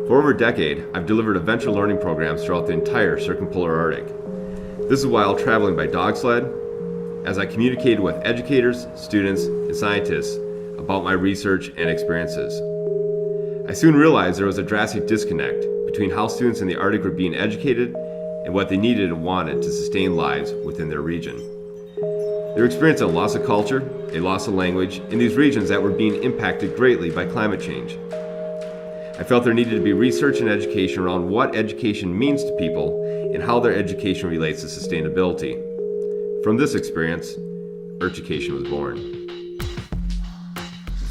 For over a decade, I've delivered adventure learning programs throughout the entire circumpolar Arctic. This is while traveling by dog sled, as I communicated with educators, students, and scientists about my research and experiences. I soon realized there was a drastic disconnect between how students in the Arctic were being educated and what they needed and wanted to sustain lives within their region. They experienced a loss of culture, a loss of language in these regions that were being impacted greatly by climate change. I felt there needed to be research and education around what education means to people and how their education relates to sustainability. From this experience, Earthducation was born.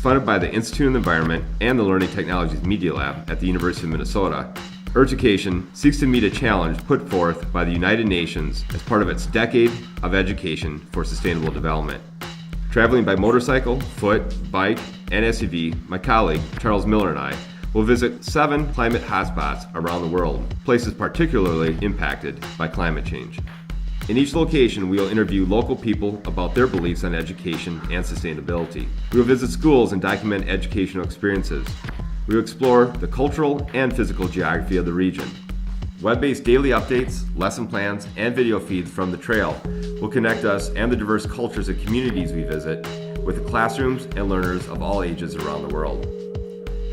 Funded by the Institute of the Environment and the Learning Technologies Media Lab at the University of Minnesota, Earthducation seeks to meet a challenge put forth by the United Nations as part of its Decade of Education for Sustainable Development. Traveling by motorcycle, foot, bike, and SUV, my colleague, Charles Miller, and I will visit 7 climate hotspots around the world, places particularly impacted by climate change. In each location, we will interview local people about their beliefs on education and sustainability. We will visit schools and document educational experiences. We will explore the cultural and physical geography of the region. Web-based daily updates, lesson plans, and video feeds from the trail will connect us and the diverse cultures and communities we visit with the classrooms and learners of all ages around the world.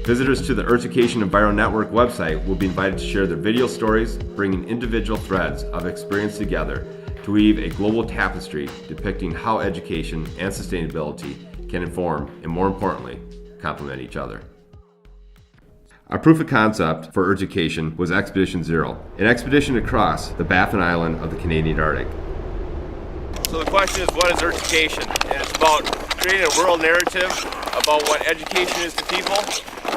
Visitors to the Earthducation Enviro Network website will be invited to share their video stories, bringing individual threads of experience together to weave a global tapestry depicting how education and sustainability can inform and, more importantly, complement each other. Our proof of concept for Earthducation was Expedition Zero, an expedition across the Baffin Island of the Canadian Arctic. So the question is, what is Earthducation? And it's about creating a world narrative about what education is to people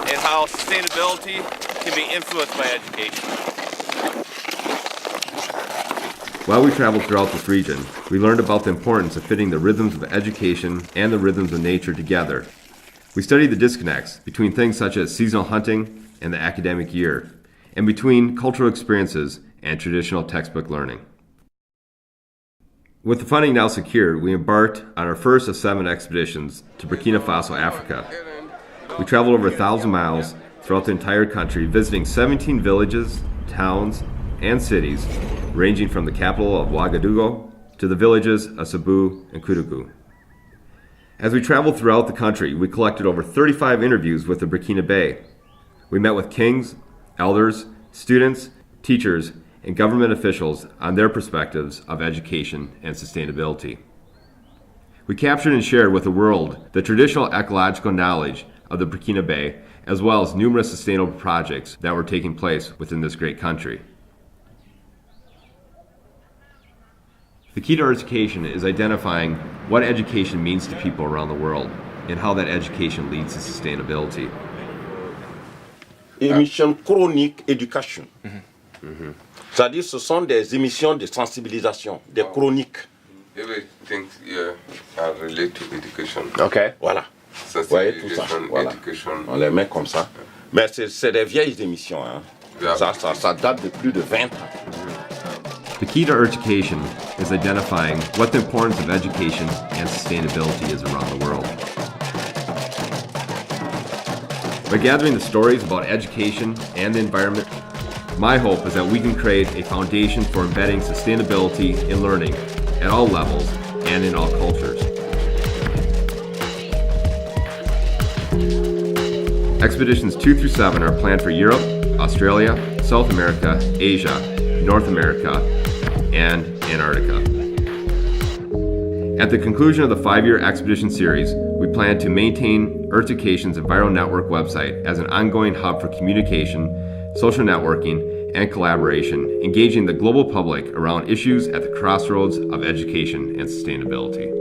and how sustainability can be influenced by education. While we traveled throughout this region, we learned about the importance of fitting the rhythms of education and the rhythms of nature together. We studied the disconnects between things such as seasonal hunting and the academic year, and between cultural experiences and traditional textbook learning. With the funding now secured, we embarked on our first of 7 expeditions to Burkina Faso, Africa. We traveled over 1,000 miles throughout the entire country, visiting 17 villages, towns, and cities, ranging from the capital of Ouagadougou to the villages of Sabu and Koudougou. As we traveled throughout the country, we collected over 35 interviews with the Burkinabe. We met with kings, elders, students, teachers, and government officials on their perspectives of education and sustainability. We captured and shared with the world the traditional ecological knowledge of the Burkinabe, as well as numerous sustainable projects that were taking place within this great country. The key to Earthducation is identifying what education means to people around the world and how that education leads to sustainability. Émissions chroniques éducation. C'est-à-dire ce sont des émissions de sensibilisation, des chroniques. Everything are related to education. Ok. Voilà. Vous voyez tout ça. Voilà. Education. On les met comme ça. Mais c'est des vieilles émissions. Hein. Yeah. Ça date de plus de 20 ans. The key to Earthducation is identifying what the importance of education and sustainability is around the world. By gathering the stories about education and the environment, my hope is that we can create a foundation for embedding sustainability in learning at all levels and in all cultures. Expeditions 2 through 7 are planned for Europe, Australia, South America, Asia, North America, and Antarctica. At the conclusion of the 5-year expedition series, we plan to maintain Earthducation's Enviro Network website as an ongoing hub for communication, social networking, and collaboration, engaging the global public around issues at the crossroads of education and sustainability.